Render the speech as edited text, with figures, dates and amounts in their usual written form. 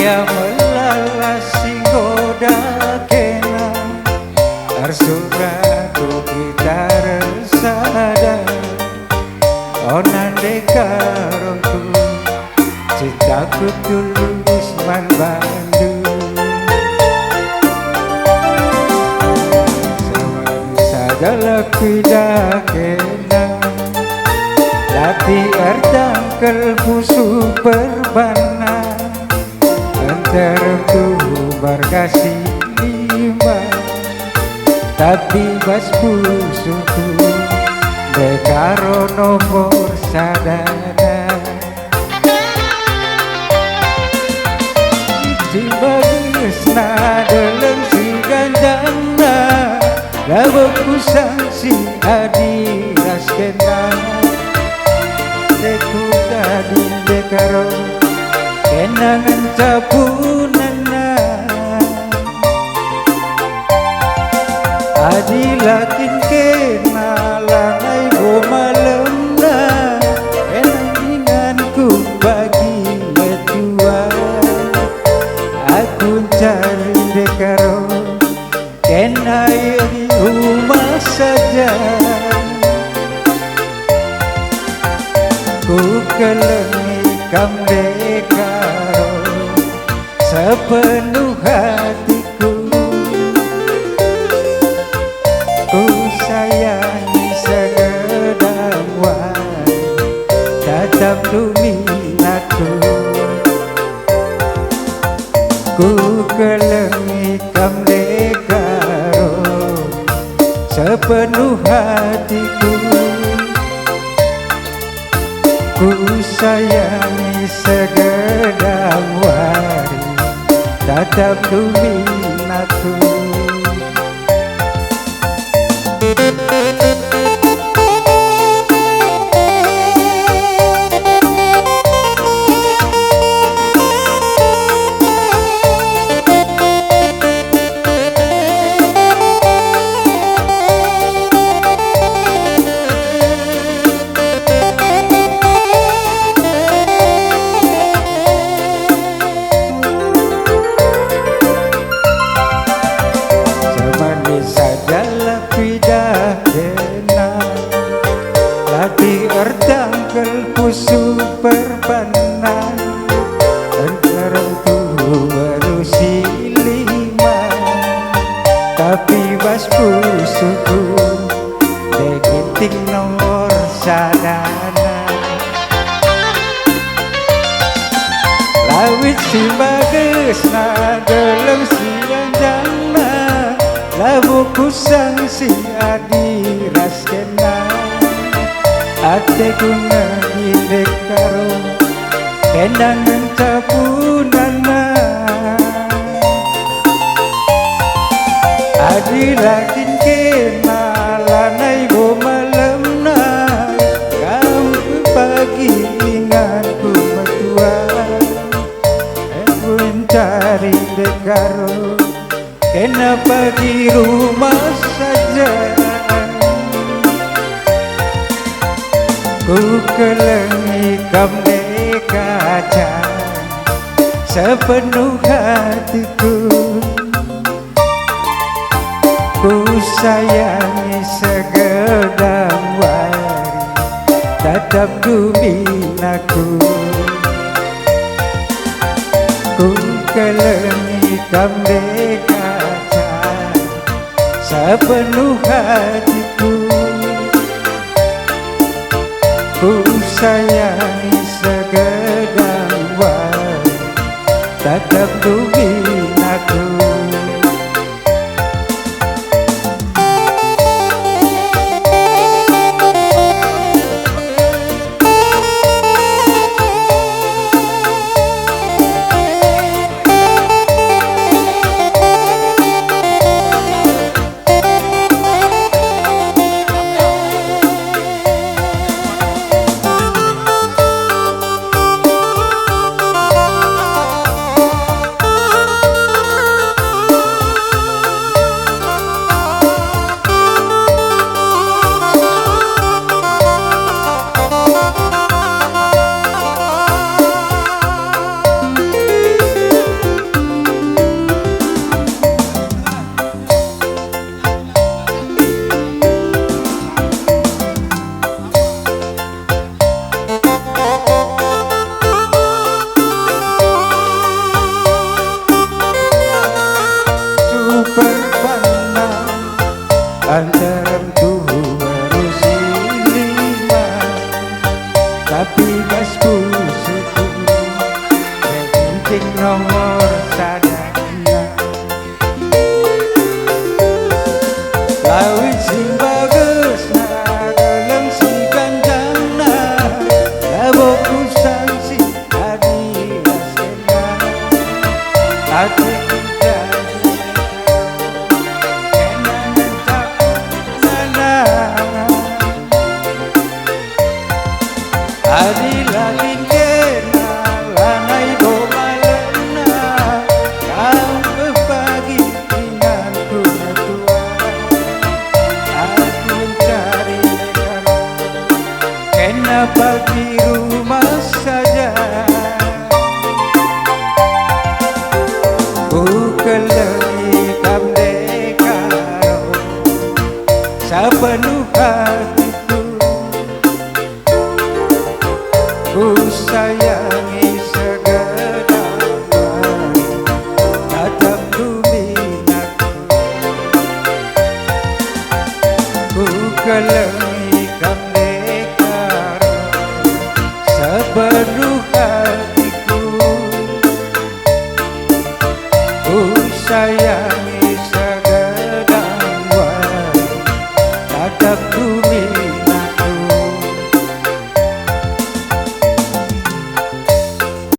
Maya melalasi goda kena Arsuraku kita resada Onande karonku Cintaku tulus man bandu Sadalah kuida kena Lati ardang kelpusu berbana Tertuh berkasih lima Tapi bas pusuku Dekaro nomor sadana Iji bagus dalam si ganjana Labuku sangsi adi raskena Deku dadi dekaro Kenangan capunana Adilakin kenalanai gomalemna Enanginganku bagi metua Aku cari dekaro Kenai di rumah saja Ku kelengi kamdekaro sepenuh hatiku Ku sayangi segedang wai Tetap luminaku Ku kelengi kamdekaro sepenuh hatiku Ku sayangi segedang wari Tetap luminaku Erdang kelpusu perpanan Antara tuh berusi lima Tapi bas pusuku Degiting nomor sadana Lawit si bagus dalam siang jana Labuku sang si adi raskena Ateku ngidek karo Kenangan capunana Adilakin kenalanai gomalemna Kamu pagi ingatku metua Aku mencari dekaro Kenapa di rumah saja Ku kelengi kamdeka sepenuh hatiku Ku sayangi segedang wari Tetap luminaku Ku kelengi kamdeka sepenuh hatiku Ku sayangi segedang wari Tetap luminaku sing nomor sadana lawi sing bagus na gelem si gandana laboku sansi adi asena ati jadi kenangan tak nana adi lagi kena lanai do malena kau berbagi denganku tua aku mencari negara kenapa di rumah saja ku keliham dekaro sepenuh hatiku ku sayangi segala tatap luminaku ku keliham dekaro sepenuh hatiku ku sayangi segala tatap